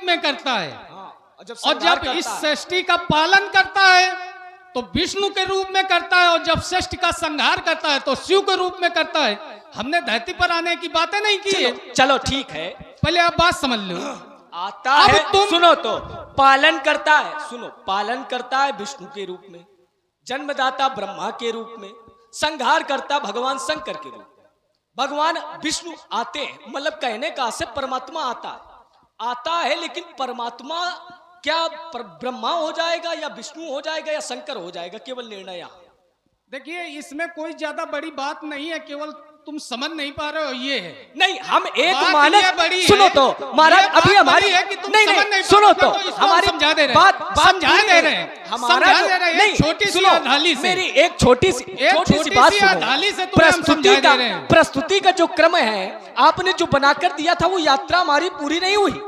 में करता है, और और जब इस षष्ठी का पालन करता है तो विष्णु के रूप में करता है, और जब षष्ठी का संहार करता है तो शिव के रूप में करता है। हमने धरती पर आने की बातें नहीं की है। चलो ठीक है, पहले आप बात समझ लो। आता है सुनो, तो पालन करता है, सुनो, पालन करता है विष्णु के रूप में, जन्मदाता ब्रह्मा के रूप में, संहार करता भगवान शंकर के रूप में। भगवान विष्णु आते हैं, मतलब कहने का से परमात्मा आता है, लेकिन परमात्मा क्या ब्रह्मा हो जाएगा या विष्णु हो जाएगा या शंकर हो जाएगा, केवल निर्णय यहाँ। देखिए, इसमें कोई ज्यादा बड़ी बात नहीं है, केवल तुम समझ नहीं पा रहे हो, ये है। नहीं, हम एक मानक, सुनो तो महाराज, अभी हमारी है कि तुम नहीं, समझ नहीं सुनो तो हमारी समझा दे रहे बात समझा दे रहे हैं, हमारा नहीं, छोटी सी अधाली से, मेरी एक छोटी सी बात सुनो। प्रस्तुति का जो क्रम है आपने जो बनाकर दिया था, वो यात्रा हमारी पूरी नहीं हुई,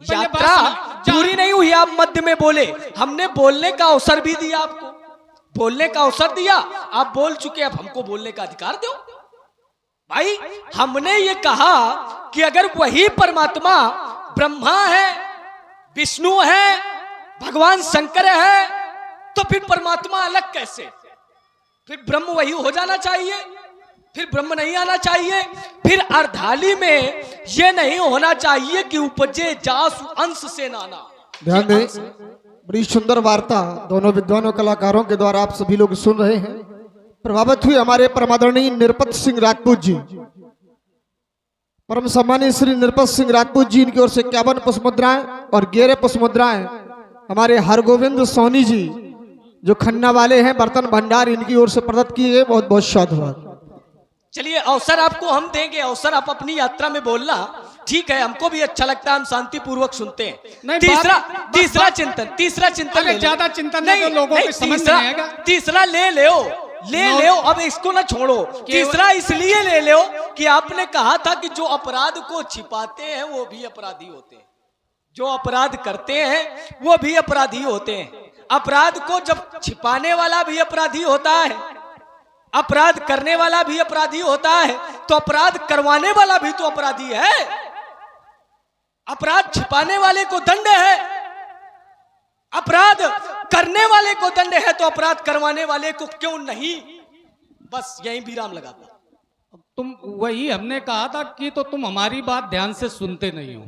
यात्रा पूरी नहीं हुई। आप मध्य में बोले, हमने बोलने का अवसर भी दिया, आपको बोलने का अवसर दिया, आप बोल चुके, अब हमको बोलने का अधिकार दो भाई। हमने ये कहा कि अगर वही परमात्मा ब्रह्मा है, विष्णु है, भगवान शंकर है, तो फिर परमात्मा अलग कैसे? फिर ब्रह्म वही हो जाना चाहिए, फिर ब्रह्म नहीं आना चाहिए। फिर अर्धाली में ये नहीं होना चाहिए कि उपजे जासु अंश से नाना। ध्यान दें, बड़ी सुंदर वार्ता दोनों विद्वानों कलाकारों के द्वारा आप सभी लोग सुन रहे हैं। प्रभावित हुए हमारे परमादरणीय निरपत सिंह राजपूत जी, परम सम्मानीय श्री निरपत सिंह राजपूत जी, इनकी ओर से 51 पुष्पमुद्राएं और 11 पुष्पमुद्राएं हमारे हरगोविंद सोनी जी जो खन्ना वाले हैं, बर्तन भंडार, इनकी ओर से प्रदत्त किए गए। बहुत बहुत साधुवाद। चलिए, अवसर आपको हम देंगे, अवसर आप अपनी यात्रा में बोलना, ठीक है, हमको भी अच्छा लगता है, हम शांति पूर्वक सुनते हैं। तीसरा चिंतन ज्यादा चिंतन नहीं, तो लोगों को समझ नहीं आएगा। तीसरा ले लो, अब इसको ना छोड़ो। तीसरा इसलिए ले लो कि आपने कहा था कि जो अपराध को छिपाते हैं वो भी अपराधी होते हैं, जो अपराध करते हैं वो भी अपराधी होते हैं। अपराध को जब छिपाने वाला भी अपराधी होता है, अपराध करने वाला भी अपराधी होता है, तो अपराध करवाने वाला भी तो अपराधी है। अपराध छिपाने वाले को दंड है, अपराध करने वाले को दंड है, तो अपराध करवाने वाले को क्यों नहीं? बस यही विराम लगाता। तुम वही हमने कहा था कि तो तुम हमारी बात ध्यान से सुनते नहीं हो।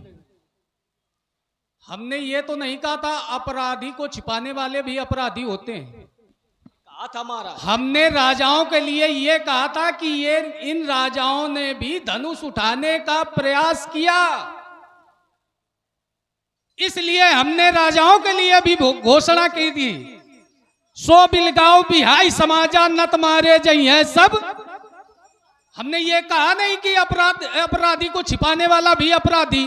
हमने ये तो नहीं कहा था अपराधी को छिपाने वाले भी अपराधी होते हैं, कहा था हमारा। हमने राजाओं के लिए ये कहा था कि ये इन राजाओं ने भी धनुष उठाने का प्रयास किया, इसलिए हमने राजाओं के लिए भी घोषणा की थी, सो बिलगाओ बिहाई समाजा नत मारे जई है सब। हमने ये कहा नहीं कि अपराधी को छिपाने वाला भी अपराधी,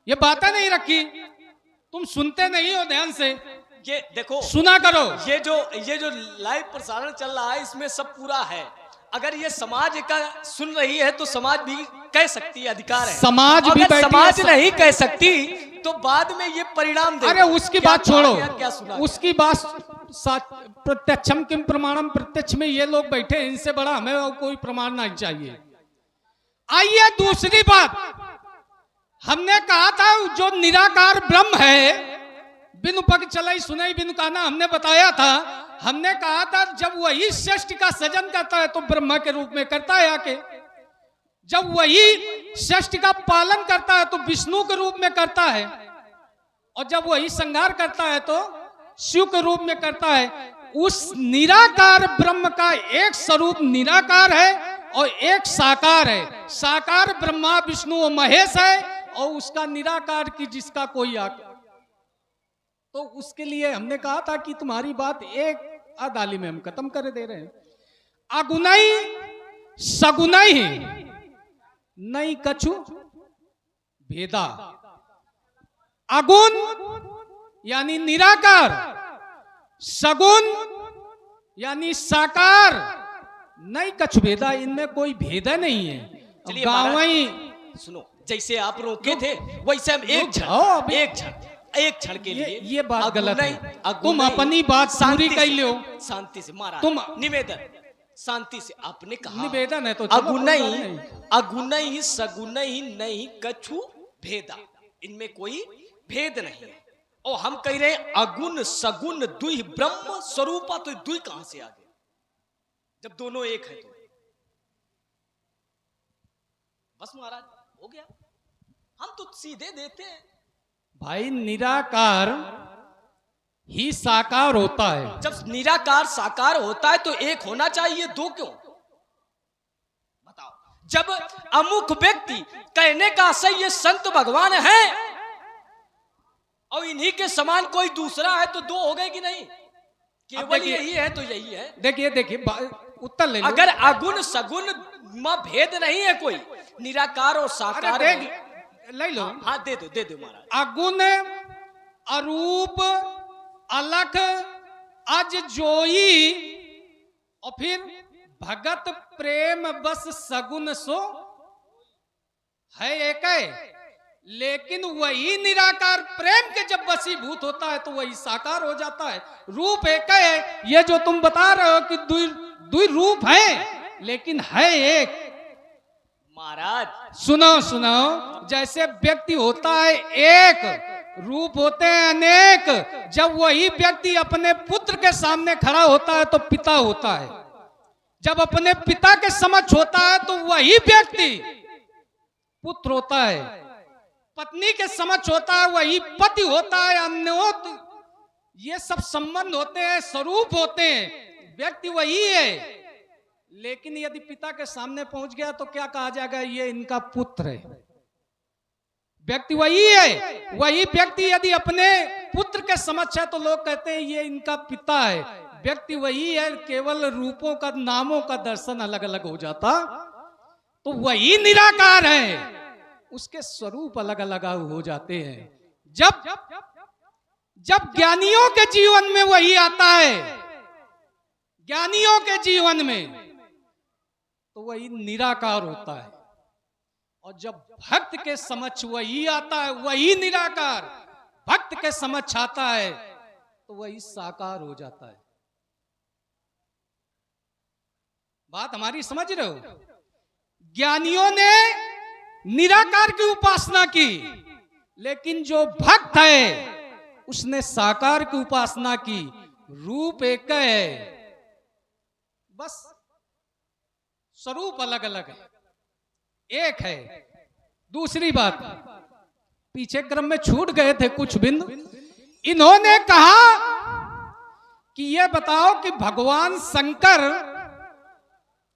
ये बातें नहीं रखी। तुम सुनते नहीं हो ध्यान से, ये देखो, सुना करो। ये जो लाइव प्रसारण चल रहा है, इसमें सब पूरा है। अगर ये समाज का सुन रही है तो समाज भी कह सकती है, अधिकार है। समाज भी अगर समाज नहीं कह सकती तो बाद में ये परिणाम देगा। अरे उसकी बात छोड़ो, क्या सुना, उसकी बात प्रत्यक्षम किम प्रमाणम, प्रत्यक्ष में ये लोग बैठे, इनसे बड़ा हमें कोई प्रमाण नहीं चाहिए। आइए दूसरी बात, हमने कहा था जो निराकार ब्रह्म है, बिनु पग चलाई सुनाई बिनु कहना, हमने बताया था। हमने कहा था जब वही षष्ठ का सृजन करता है तो ब्रह्मा के रूप में करता है आके, जब वही षष्ठ का पालन करता है तो विष्णु के रूप में करता है, और जब वही संहार करता है तो शिव के रूप में करता है। उस निराकार ब्रह्म का एक स्वरूप निराकार है और एक साकार है। साकार ब्रह्मा विष्णु और महेश है, और उसका निराकार की जिसका कोई आकार। तो उसके लिए हमने कहा था कि तुम्हारी बात एक आदाली में हम खत्म कर दे रहे हैं। अगुनई सगुनई नहीं कछु भेदा। अगुण यानी निराकार, सगुण यानी साकार, नहीं कछु भेदा, इनमें कोई भेद नहीं है। गाँवई सुनो, जैसे आप रोके थे वैसे हम एक क्षण के लिए ये बात गलत है। तुम अपनी बात पूरी कर लो शांति से। मारा तुम निवेदन शांति से, आपने कहा निवेदन है तो अगुनई सगुनई नहीं कछु भेदा। इनमें कोई भेद नहीं है। और हम कह रहे हैं अगुण सगुण दुई ब्रह्म स्वरूपा, तो दुई कहां से आ गए जब दोनों एक है? तो बस महाराज हो गया, हम तो सीधे देते हैं। भाई निराकार ही साकार होता है। जब निराकार साकार होता है तो एक होना चाहिए, दो क्यों? बताओ। जब अमुक व्यक्ति कहने का आशय ये संत भगवान है और इन्हीं के समान कोई दूसरा है तो दो हो गए कि नहीं? केवल यही है तो यही है। देखिए उत्तर ले लो। अगर अगुण सगुण में भेद नहीं है कोई, निराकार और साकार ले लो। हाँ दे दो महाराज। अगुण अरूप अलख अज जोई, और फिर भगत प्रेम बस सगुन सो है एक है। लेकिन वही निराकार प्रेम के जब वशीभूत होता है तो वही साकार हो जाता है। रूप एक है, ये जो तुम बता रहे हो कि दुई रूप है लेकिन है एक। महाराज सुनो, जैसे व्यक्ति होता है एक, रूप होते हैं अनेक। जब वही व्यक्ति अपने पुत्र के सामने खड़ा होता है तो पिता होता है। जब अपने पिता के समक्ष होता है तो वही व्यक्ति पुत्र होता है। पत्नी के समक्ष होता है वही पति होता है। अन्योत ये सब संबंध होते हैं, स्वरूप होते हैं, व्यक्ति वही है। लेकिन यदि पिता के सामने पहुंच गया तो क्या कहा जाएगा? ये इनका पुत्र है। व्यक्ति वही है। वही व्यक्ति यदि अपने पुत्र के समक्ष है तो लोग कहते हैं ये इनका पिता है। व्यक्ति वही है, केवल रूपों का, नामों का दर्शन अलग अलग हो जाता तो वही निराकार है। उसके स्वरूप अलग अलग हो जाते हैं। जब ज्ञानियों के जीवन में वही आता है, ज्ञानियों के जीवन में, तो वही निराकार होता है। और जब भक्त के समक्ष वही आता है, वही निराकार भक्त के समक्ष आता है तो वही साकार हो जाता है। बात हमारी समझ रहे हो? ज्ञानियों ने निराकार की उपासना की, लेकिन जो भक्त है उसने साकार की उपासना की। रूप एक है, बस स्वरूप अलग अलग है, एक है। दूसरी बात, पीछे क्रम में छूट गए थे कुछ बिंदु। इन्होंने कहा कि ये बताओ कि भगवान शंकर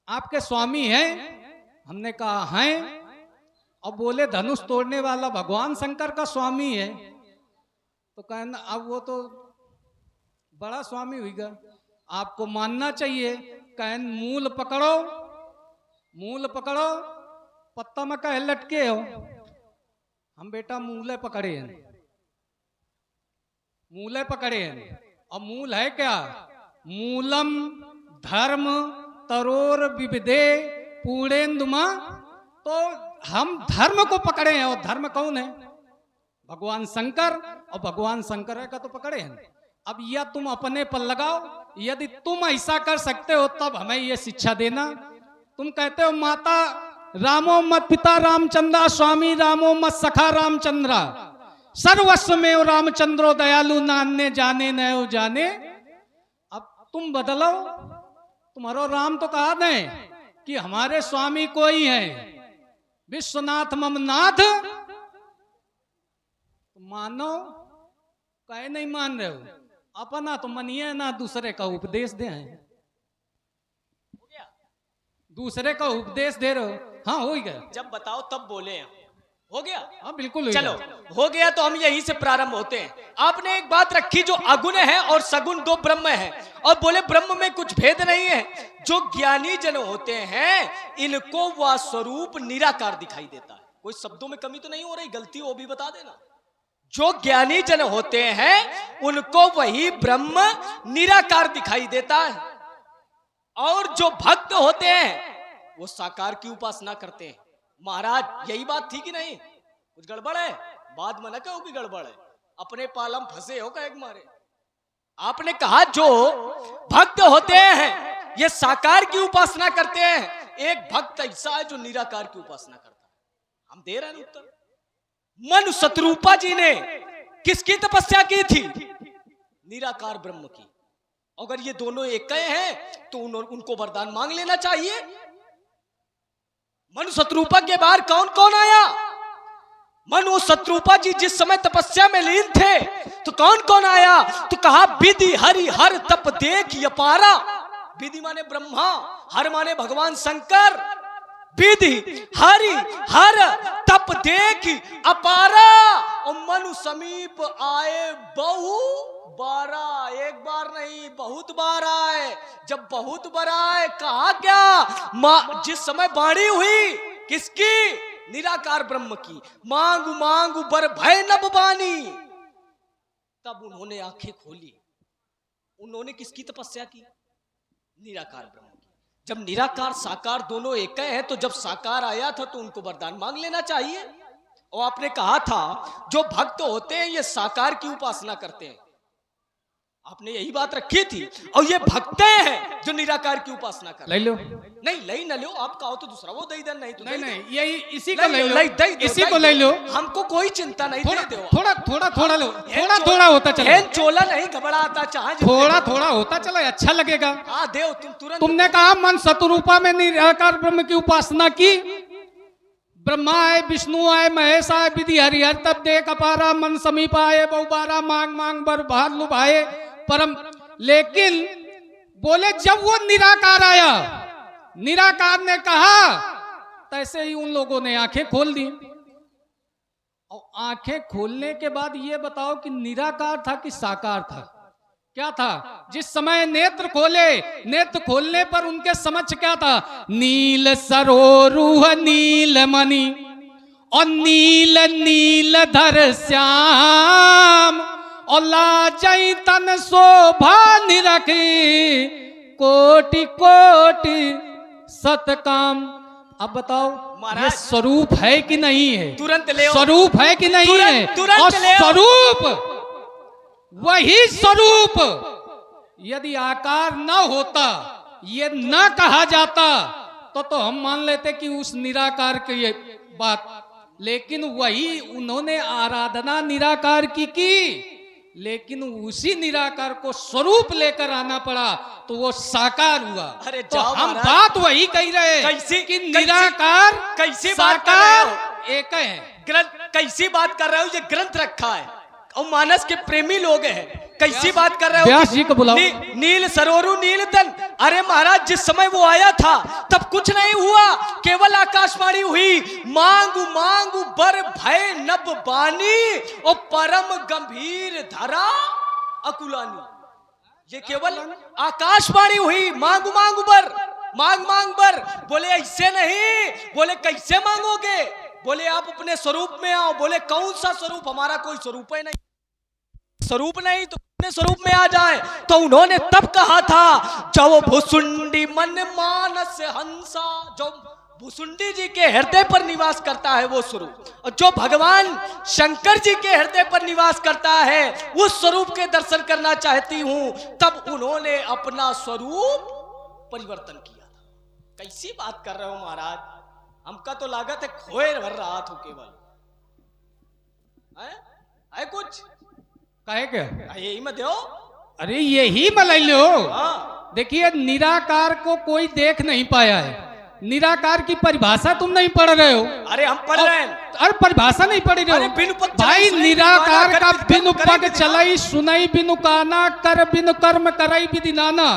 आपके स्वामी हैं? हमने कहा हैं। और बोले धनुष तोड़ने वाला भगवान शंकर का स्वामी है। तो कहना अब वो तो बड़ा स्वामी हुईगा, आपको मानना चाहिए। कहन मूल पकड़ो, पत्ता में कह लटके हो। हम बेटा मूले पकड़े हैं। और मूल है क्या? मूलम धर्म तरोर विविधे पूर्णेन्दुमा। तो हम धर्म को पकड़े हैं। और धर्म कौन है? भगवान शंकर। और भगवान शंकर का तो पकड़े हैं। अब या तुम अपने पर लगाओ, यदि तुम ऐसा कर सकते हो तब हमें ये शिक्षा देना। तुम कहते हो माता रामो मत पिता रामचंद्रा, स्वामी रामो मत सखा रामचंद्रा, सर्वस्व में रामचंद्रो दयालु, नान्य जाने न जाने। अब तुम बदलो, तुम्हारो राम तो कहा दें कि हमारे स्वामी कोई है, विश्वनाथ ममनाथ। मानो कहे नहीं मान रहे हो, अपना तो मनिए ना दूसरे का उपदेश दे। दूसरे का उपदेश दे रहे हो। हाँ हो गया। जब बताओ तब बोले हैं। हो गया? हाँ बिल्कुल। चलो हो गया तो हम यहीं से प्रारंभ होते हैं। आपने एक बात रखी जो अगुण है और सगुण दो ब्रह्म है, और बोले ब्रह्म में कुछ भेद नहीं है। जो ज्ञानी जन होते हैं इनको वह स्वरूप निराकार दिखाई देता है। कोई शब्दों में कमी तो नहीं हो रही? गलती वो भी बता देना। जो ज्ञानी जन होते हैं उनको वही ब्रह्म निराकार दिखाई देता है, और जो भक्त होते हैं वो साकार की उपासना करते हैं। महाराज यही बात थी कि नहीं? कुछ गड़बड़ है? बाद में न कहो कि गड़बड़ है, अपने पालम फंसे हो का एक मारे। आपने कहा जो भक्त होते हैं ये साकार की उपासना करते हैं, एक भक्त ऐसा है जो निराकार की उपासना करता है। हम दे रहे हैं उत्तर। मनु शत्रुपा जी ने किसकी तपस्या की थी? निराकार ब्रह्म की। अगर ये दोनों एक हैं तो उनको वरदान मांग लेना चाहिए। मनु शत्रुपा के बाहर कौन कौन आया? मनु शत्रुपा जी जिस समय तपस्या में लीन थे तो कौन कौन आया? तो कहा विधि हरि हर तप देख अपारा। विधि माने ब्रह्मा, हर माने भगवान शंकर। विधि हरि हर तप देख अपारा। और मनु समीप आए बहु बारा। एक बार नहीं, बहुत बार आए। जब बहुत बार आए, कहा क्या? जिस समय वाणी हुई किसकी? निराकार ब्रह्म की। मांगू मांगू बर भय नभ बानी। तब उन्होंने आंखें खोली। उन्होंने किसकी तपस्या की? निराकार ब्रह्म की। जब निराकार साकार दोनों एक हैं, तो जब साकार आया था तो उनको वरदान मांग लेना चाहिए। और आपने कहा था जो भक्त होते हैं ये साकार की उपासना करते हैं। आपने यही बात रखी थी। और ये भक्त हैं जो निराकार की उपासना करते हैं। ले लो। नहीं ले न लो, आप कहो तो दूसरा वो दे दे, नहीं तो नहीं यही इसी को ले लो, इसी को ले लो। हमको कोई चिंता नहीं, दे दो। थोड़ा लो, थोड़ा होता चला। चोला नहीं घबराता, चाहे थोड़ा होता चला, अच्छा लगेगा। हाँ देव, तुम तुरंत। तुमने कहा मन शत्रुपा में निराकार ब्रह्म की उपासना की। ब्रह्मा आए, विष्णु आए, महेश आए, विधि हरिहर तब देख अपारा। मन समीप आए बहुबारा। मांग मांग बर भार लुभाए परम। लेकिन बोले जब वो निराकार आया, निराकार ने कहा, तैसे ही उन लोगों ने आंखें खोल दी। और आंखें खोलने के बाद ये बताओ कि निराकार था कि साकार था? क्या था? जिस समय नेत्र खोले, नेत्र खोलने पर उनके समक्ष क्या था? नील सरोरुह नील मणि और नील नील धर श्याम। और लाजई तन शोभा निरखी कोटि कोटि सतकाम। अब बताओ ये स्वरूप है कि नहीं है? तुरंत ले। स्वरूप है कि नहीं है? और स्वरूप, वही स्वरूप यदि आकार न होता, ये न कहा जाता, तो हम मान लेते कि उस निराकार की ये बात। लेकिन वही उन्होंने आराधना निराकार की, लेकिन उसी निराकार को स्वरूप लेकर आना पड़ा तो वो साकार हुआ। अरे तो हम बात वही कह रहे हैं कि निराकार कैसी साकार एक है। ग्रंथ कैसी बात कर रहे हो? ये ग्रंथ रखा है और मानस के प्रेमी लोग हैं। कैसी बात कर रहे हो? व्यास जी को बुलाओ। नील सरोरु नील तन। अरे महाराज जिस समय वो आया था तब कुछ नहीं हुआ, केवल आकाशवाणी हुई। मांगू मांगू बर भय नभ बानी और परम गंभीर धरा अकुलानी। ये केवल आकाशवाणी हुई। मांगू मांगू बर, मांग मांग बर। बोले ऐसे नहीं। बोले कैसे मांगोगे? बोले आप अपने स्वरूप में आओ। बोले कौन सा स्वरूप? हमारा कोई स्वरूप है नहीं। स्वरूप नहीं तो अपने स्वरूप में आ जाए। तो उन्होंने तब कहा था जो भुसुंडी मन मानस हंसा। जो भुसुंडी जी के हृदय पर निवास करता है वो स्वरूप, और जो भगवान शंकर जी के हृदय पर निवास करता है उस स्वरूप के दर्शन करना चाहती हूं। तब उन्होंने अपना स्वरूप परिवर्तन किया था। कैसी बात कर रहे हो महाराज? हमका तो लागत है खोए भर रहा था केवल है कुछ कहे क्या? यही मत दो। अरे यही मलाई लो। हाँ। देखिए निराकार को कोई देख नहीं पाया है। निराकार की परिभाषा तुम नहीं पढ़ रहे हो। अरे हम पढ़ रहे हैं। अरे परिभाषा नहीं पढ़ रहे हो भाई। निराकार का बिनु पग चलाई सुनई बिनु काना कर बिनु कर्म करई विधि नाना।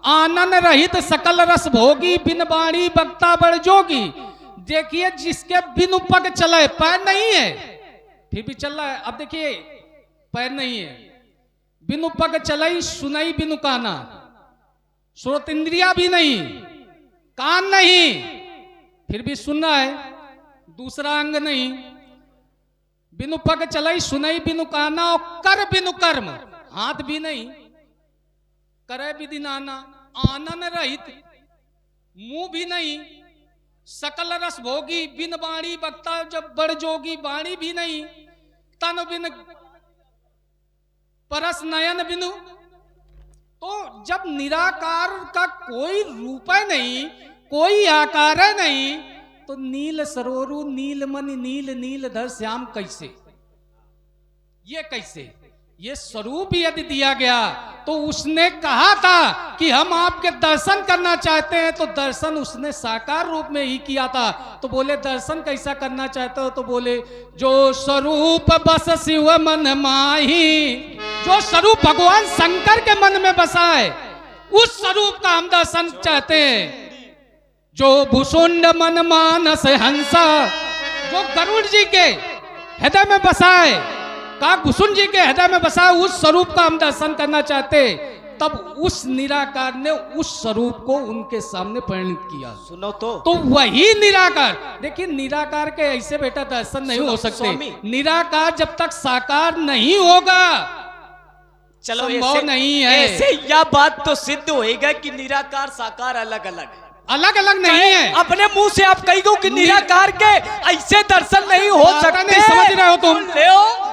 आनंद रहित सकल रस भोगी बिन बाणी बक्ता बड़ जोगी। देखिए जिसके बिनु पग चले, पैर नहीं है फिर भी चल रहा है। अब देखिए पैर नहीं है, बिनु पग चलई सुनई बिनु काना, श्रोत इंद्रिया भी नहीं, कान नहीं, फिर भी सुनना है। दूसरा अंग नहीं, बिनु पग चलई सुनई बिनु काना और कर बिनु कर्म, हाथ भी नहीं, करे विधि नाना। आनंद रहित, मुंह भी नहीं, सकल रस भोगी बिन बाणी बक्ता जब बड़ जोगी, बाणी भी नहीं, तन बिन परस नयन बिनु। तो जब निराकार का कोई रूप है नहीं, कोई आकार है नहीं, तो नील सरोरु नीलमणि नील नीलधर श्याम कैसे, ये कैसे? ये स्वरूप यदि दिया गया तो उसने कहा था कि हम आपके दर्शन करना चाहते हैं, तो दर्शन उसने साकार रूप में ही किया था। तो बोले दर्शन कैसा करना चाहते हो? तो बोले जो स्वरूप बस शिव मन माही, जो स्वरूप भगवान शंकर के मन में बसा है उस स्वरूप का हम दर्शन चाहते हैं। जो भुसुंड मन मानस हंसा, जो गरुड़ जी के हृदय में बसा है, काकभूषण जी के हृदय में बसा उस स्वरूप का हम दर्शन करना चाहते। तब उस निराकार ने उस स्वरूप को उनके सामने परिणित किया। सुनो तो वही निराकार, देखिए निराकार के ऐसे बेटा दर्शन नहीं हो सकते। निराकार जब तक साकार नहीं होगा चलो संभव नहीं है। ऐसे यह बात तो सिद्ध होएगा कि निराकार साकार अलग अलग है, अलग अलग नहीं है। अपने मुंह से आप कही दो कि निराकार के ऐसे दर्शन नहीं हो सकते। नहीं समझ रहे हो तुम,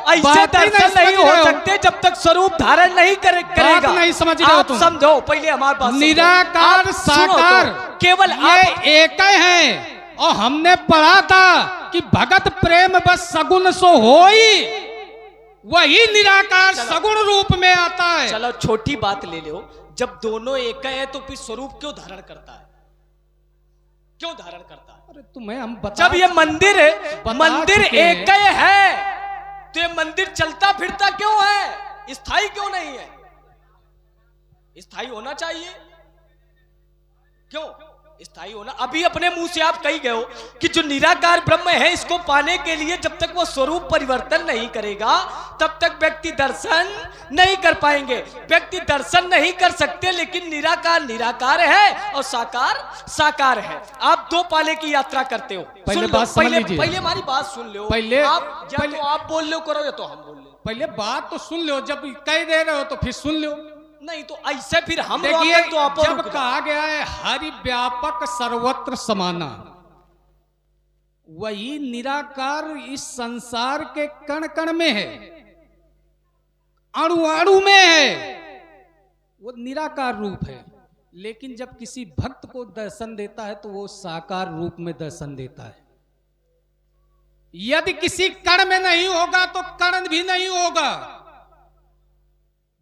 ऐसे दर्शन नहीं हो सकते जब तक स्वरूप धारण नहीं करेगा। नहीं समझ रहे हो तुम, समझो पहले हमारी बात। निराकार साकार केवल ये एक है। और हमने पढ़ा था कि भगत प्रेम बस सगुन सो होई, वही निराकार सगुण रूप में आता है। चलो छोटी बात ले लो, जब दोनों एक है तो फिर स्वरूप क्यों धारण करता है? क्यों धारण करता है? अरे तुम्हें हम बता, जब ये मंदिर एक है तो ये मंदिर चलता फिरता क्यों है? स्थायी क्यों नहीं है? स्थायी होना चाहिए। क्यों स्थायी होना? अभी अपने मुंह से आप कही गए हो कि जो निराकार ब्रह्म है इसको पाने के लिए जब तक वो स्वरूप परिवर्तन नहीं करेगा तब तक व्यक्ति दर्शन नहीं कर पाएंगे। व्यक्ति दर्शन नहीं कर सकते, लेकिन निराकार निराकार है और साकार साकार है। आप दो पाले की यात्रा करते हो। पहले बात समझ लीजिए, पहले हमारी बात सुन लो। पहले आप या तो आप बोल लो करो या तो हम बोल लो। पहले बात तो सुन लो, जब कह दे रहे हो तो फिर सुन लो। नहीं तो ऐसे फिर हम देखिए, तो आप जब कहा गया है हरि व्यापक सर्वत्र समाना, वही निराकार इस संसार के कण कण में है, अणु अणु में है, वो निराकार रूप है। लेकिन जब किसी भक्त को दर्शन देता है तो वो साकार रूप में दर्शन देता है। यदि किसी कण में नहीं होगा तो कण भी नहीं होगा।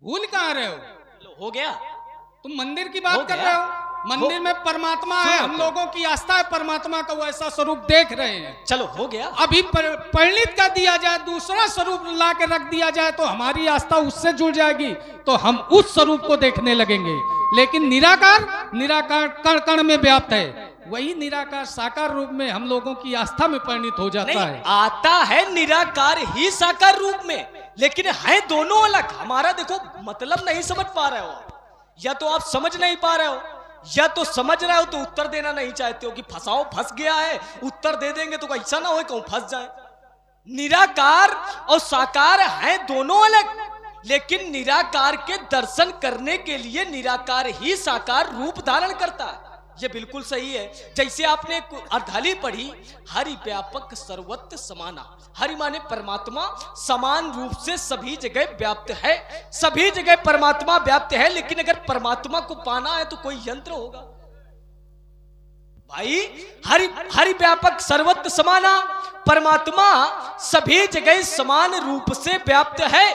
भूल कहां रहे हो गया? तुम मंदिर की बात कर रहे हो। मंदिर में परमात्मा है, हम लोगों की आस्था है परमात्मा का, वो ऐसा स्वरूप देख रहे हैं। चलो हो गया। अभी परिणित कर दिया जाए, दूसरा स्वरूप ला के रख दिया जाए तो हमारी आस्था उससे जुड़ जाएगी, तो हम उस स्वरूप को देखने लगेंगे। लेकिन निराकार निराकार कण कण में व्याप्त है, वही निराकार साकार रूप में हम लोगों की आस्था में परिणित हो जाता है। आता है निराकार ही साकार रूप में, लेकिन है दोनों अलग। हमारा देखो मतलब नहीं समझ पा रहे हो, या तो आप समझ नहीं पा रहे हो, या तो समझ रहे हो तो उत्तर देना नहीं चाहते हो कि फंसाओ, फंस गया है, उत्तर दे देंगे तो ऐसा ना हो कहूं फंस जाए। निराकार और साकार है दोनों अलग, लेकिन निराकार के दर्शन करने के लिए निराकार ही साकार रूप धारण करता है। ये बिल्कुल सही है। जैसे आपने अर्धाली पढ़ी, हरि व्यापक सर्वत्र समाना। हरि माने परमात्मा समान रूप से सभी जगह व्याप्त है, सभी जगह परमात्मा व्याप्त है। लेकिन अगर परमात्मा को पाना है तो कोई यंत्र होगा भाई। हरि व्यापक सर्वत्र समाना, परमात्मा सभी जगह समान रूप से व्याप्त है।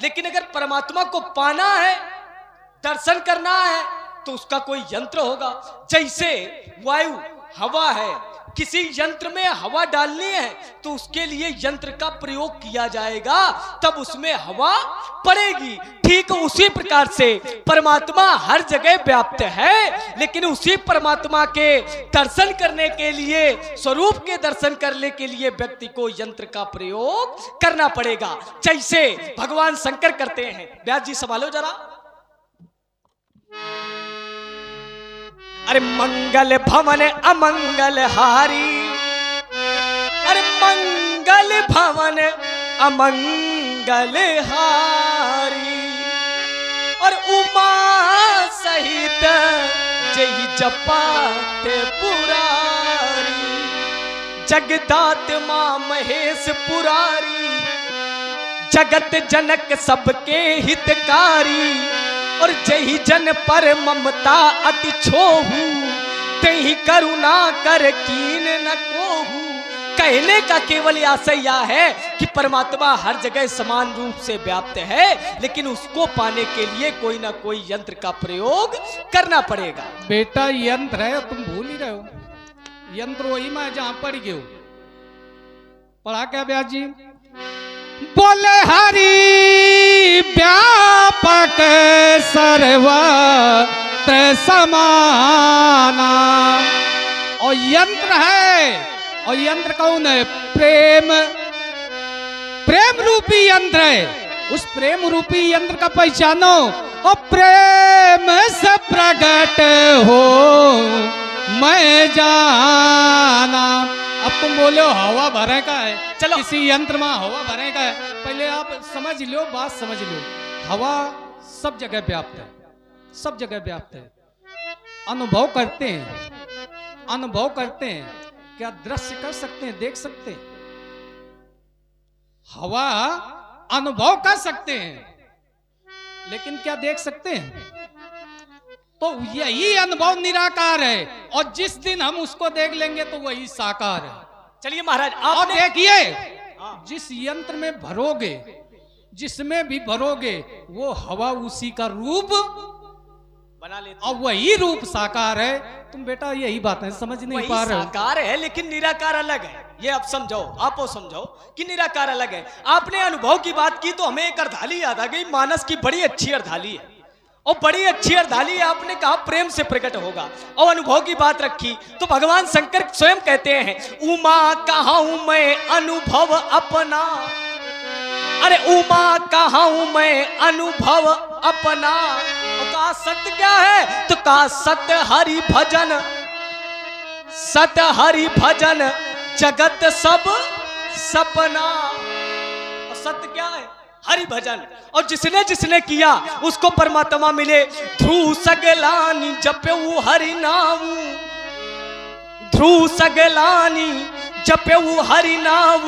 लेकिन अगर परमात्मा को पाना है, दर्शन करना है, तो उसका कोई यंत्र होगा। जैसे वायु हवा है, किसी यंत्र में हवा डालनी है तो उसके लिए यंत्र का प्रयोग किया जाएगा, तब उसमें हवा पड़ेगी। ठीक उसी प्रकार से परमात्मा हर जगह व्याप्त है, लेकिन उसी परमात्मा के दर्शन करने के लिए, स्वरूप के दर्शन करने के लिए व्यक्ति को यंत्र का प्रयोग करना पड़ेगा। जैसे भगवान शंकर करते हैं। व्यास जी संभालो जरा। अरे मंगल भवन अमंगल हारी, अरे मंगल भवन अमंगल हारी, और उमा सहित जय जपात पुरारी, जगदात मां महेश पुरारी, जगत जनक सबके हितकारी, और जही जन पर ममता अति छोहू, तेहि करुणा कर कीन न कोहू। कहने का केवल आशय यह है कि परमात्मा हर जगह समान रूप से व्याप्त है, लेकिन उसको पाने के लिए कोई ना कोई यंत्र का प्रयोग करना पड़ेगा। बेटा यंत्र है, तुम भूल ही रहे हो। यंत्र वही मैं जहां पढ़ गए हो। पढ़ा क्या ब्यास जी? बोले हरि व्यापक सर्वत्र समाना। और यंत्र है, और यंत्र कौन है? प्रेम। प्रेम रूपी यंत्र है। उस प्रेम रूपी यंत्र का पहचानो, और प्रेम से प्रकट हो मैं जाना। अब तुम बोले हवा भरे का है, चलो किसी यंत्र में हवा भरे का है। पहले आप समझ लो, बात समझ लो। हवा सब जगह व्याप्त है, सब जगह व्याप्त है। अनुभव करते हैं, अनुभव करते हैं। क्या दृश्य कर सकते हैं, देख सकते हैं? हवा अनुभव कर सकते हैं, लेकिन क्या देख सकते हैं? तो यही अनुभव निराकार है, और जिस दिन हम उसको देख लेंगे तो वही साकार है। चलिए महाराज, आप आपने देखिए, जिस यंत्र में भरोगे, जिसमें भी भरोगे, वो हवा उसी का रूप बना लेते, और वही रूप साकार है। तुम बेटा यही बात है, समझ नहीं पा रहे हो। साकार है लेकिन निराकार अलग है। ये आप समझो, आप वो समझो कि निराकार अलग है। आपने अनुभव की बात की तो हमें एक अर्धाली याद आ गई। मानस की बड़ी अच्छी अर्धाली है, और बड़ी अच्छी अर्धाली है। आपने कहा प्रेम से प्रकट होगा, और अनुभव की बात रखी तो भगवान शंकर स्वयं कहते हैं, उमा कहाऊं मैं अनुभव अपना। अरे उमा कहाऊं मैं अनुभव अपना। तो कहा सत्य क्या है? तो कहा सत्य हरि भजन, सत्य हरि भजन जगत सब सपना। और सत्य क्या है? हरि भजन। और जिसने जिसने किया उसको परमात्मा मिले। ध्रुव सगलानी जपऊ हरि नाम, ध्रुव सगलानी जपऊ हरि नाम,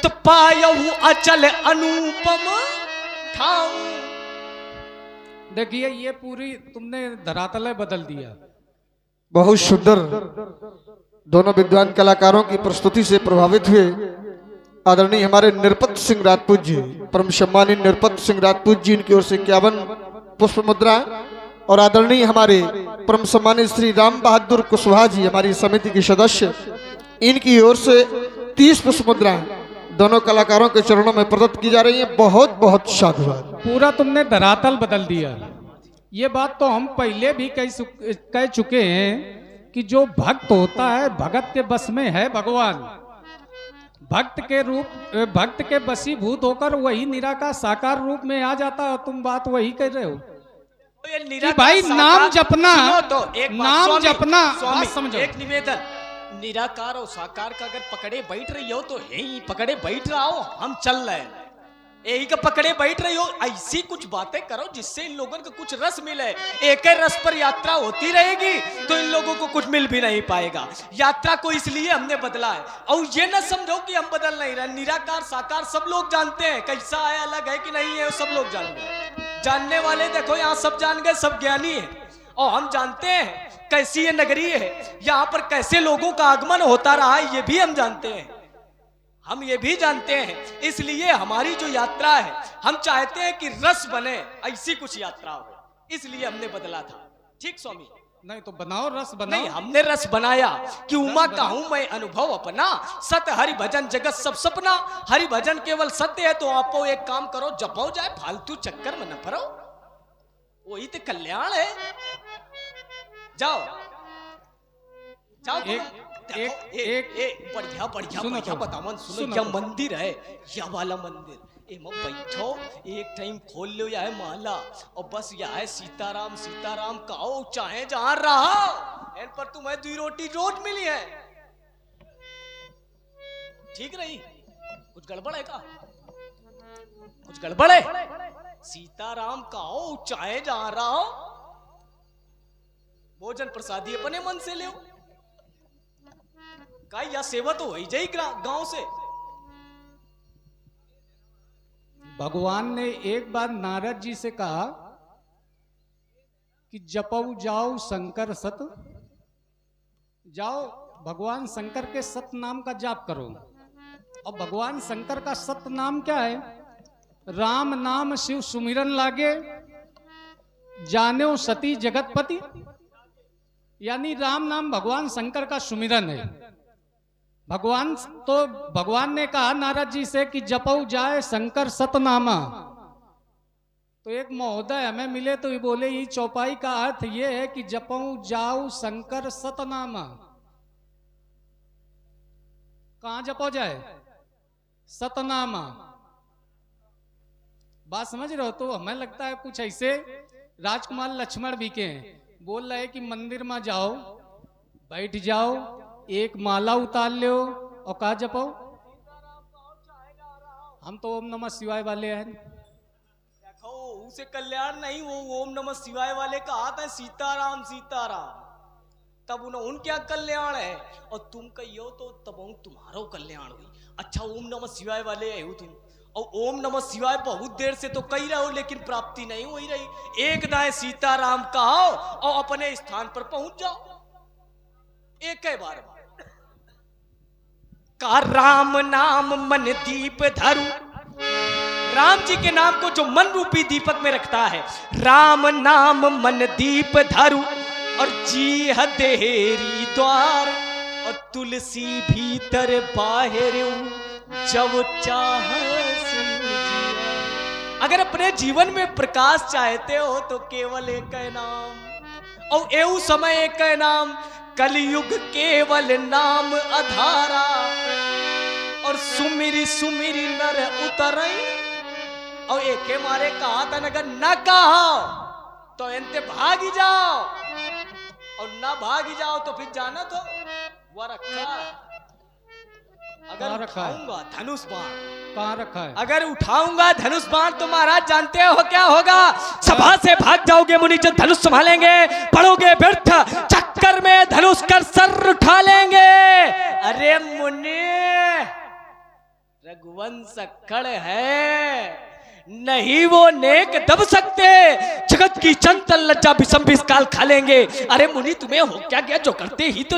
तो पायऊ अचल अनुपम ठाऊ। देखिए, ये पूरी तुमने धरातल बदल दिया। बहुत सुंदर। दोनों विद्वान कलाकारों की प्रस्तुति से प्रभावित हुए आदरणीय हमारे निरपत सिंह राजपूत जी, परम सम्मानित निरपत सिंह राजपूत जी, इनकी ओर से 51 पुष्प मुद्रा, और आदरणीय हमारे परम सम्मानित श्री राम बहादुर कुशवाहा जी, हमारी समिति के सदस्य, इनकी ओर से 30 पुष्प मुद्रा दोनों कलाकारों के चरणों में प्रदत्त की जा रही है। बहुत बहुत साधुवाद। पूरा तुमने धरातल बदल दिया। ये बात तो हम पहले भी कह चुके हैं कि जो भक्त होता है, भगत के बस में है भगवान। भक्त के रूप, भक्त के बसीभूत होकर वही निराकार साकार रूप में आ जाता है। तुम बात वही कर रहे हो कि भाई नाम जपना, तो नाम जपना। बात समझो, एक निवेदन, निराकार और साकार का अगर पकड़े बैठ रही हो तो यही पकड़े बैठ रहा हो, हम चल रहे हैं। यही का पकड़े बैठ रही हो, ऐसी कुछ बातें करो जिससे इन लोगों को कुछ रस मिले। एक ही रस पर यात्रा होती रहेगी तो इन लोगों को कुछ मिल भी नहीं पाएगा। यात्रा को इसलिए हमने बदला है, और ये न समझो कि हम बदल नहीं रहे। निराकार साकार सब लोग जानते हैं, कैसा है, अलग है कि नहीं है, वो सब लोग जान गए। जानने वाले देखो यहाँ सब जान गए, सब ज्ञानी है। और हम जानते हैं कैसी ये नगरी है, यहाँ पर कैसे लोगों का आगमन होता रहा है, ये भी हम जानते हैं। हम ये भी जानते हैं, इसलिए हमारी जो यात्रा है, हम चाहते हैं कि रस बने, ऐसी कुछ यात्रा हो, इसलिए हमने बदला था। ठीक स्वामी? नहीं तो बनाओ, रस बनाओ। नहीं, हमने रस बनाया कि उमा कहूं मैं अनुभव अपना, सत्य हरि भजन जगत सब सपना। हरि भजन केवल सत्य है, तो आपको एक काम करो, जपाओ जाए, फालतू चक्कर में न पड़ो, वही तो कल्याण है। जाओ जाओ। एक बढ़िया बढ़िया सुनो बढ़िया तो, बताओ, सुनो। सुनो यह तो। मंदिर है, यह वाला मंदिर, एम बैठो, एक टाइम खोल लो यह माला, और बस यह सीताराम सीताराम कहो, चाहे जहां रहा, इन पर तुम्हें 2 रोटी रोज मिली है। ठीक रही? कुछ गड़बड़ है का? कुछ गड़बड़ है? सीताराम कहो, चाहे जहां रहा, भोजन प्रसादी अपने मन से ले। का या सेवा तो वही जाई गांव से। भगवान ने एक बार नारद जी से कहा कि जपऊ जाओ शंकर सत जाओ भगवान शंकर के सत नाम का जाप करो। और भगवान शंकर का सत नाम क्या है? राम नाम शिव सुमिरन लागे, जाने सती जगतपति। यानी राम नाम भगवान शंकर का सुमिरन है। भगवान ने कहा नारद जी से कि जपऊ जाए शंकर सतनामा। तो एक महोदय हमें मिले तो ये बोले ये चौपाई का अर्थ ये है कि जपऊ जाऊ शंकर सतनामा। कहां जपो जाए? सतनामा। बात समझ रहे हो? तो हमें लगता है कुछ ऐसे राजकुमार लक्ष्मण भी के हैं। बोल रहे कि मंदिर में जाओ, बैठ जाओ, एक माला उतार लो और कहा जपो। हम तो ओम नमः शिवाय वाले हैं। देखो उसे कल्याण नहीं, वो ओम नमः शिवाय वाले का हाथ है सीताराम सीताराम, तब उन क्या कल्याण है। और तुम कहियो तो तब तुम्हारो कल्याण हुई। अच्छा ओम नमः शिवाय वाले है तुम, और ओम नमः शिवाय बहुत देर से तो कही रहो लेकिन प्राप्ति नहीं हो रही। एक दाएं सीताराम कहो और अपने स्थान पर पहुंच जाओ एक ही बार। का राम नाम मन दीप धरु, राम जी के नाम को जो मन रूपी दीपक में रखता है, राम नाम मन दीप धरु और जी देहरी द्वार, और तुलसी भीतर बाहर जब चाह। अगर अपने जीवन में प्रकाश चाहते हो तो केवल एक नाम, और एऊ समय एक नाम, कलयुग केवल नाम आधारा, और सुमिरी सुमिरी नर उतरई। और एक मारे कहा था नगर न कहा तो इनते भागी जाओ, और ना भागी जाओ तो फिर जाना तो वो रखा। अगर उठाऊंगा धनुष बाण, कहाँ रखा है? अगर उठाऊंगा धनुष बाण तो महाराज जानते हो क्या होगा? सभा से भाग जाओगे मुनि जब धनुष संभालेंगे, पड़ोगे व्यर्थ चक्कर में धनुष कर सर उठा लेंगे। अरे मुनि रघुवंश खड़ है, नहीं वो नेक दब सकते, जगत की चंचल लज्जा विषम विष काल खा लेंगे। अरे मुनि तुम्हें हो क्या गया जो करते ही तो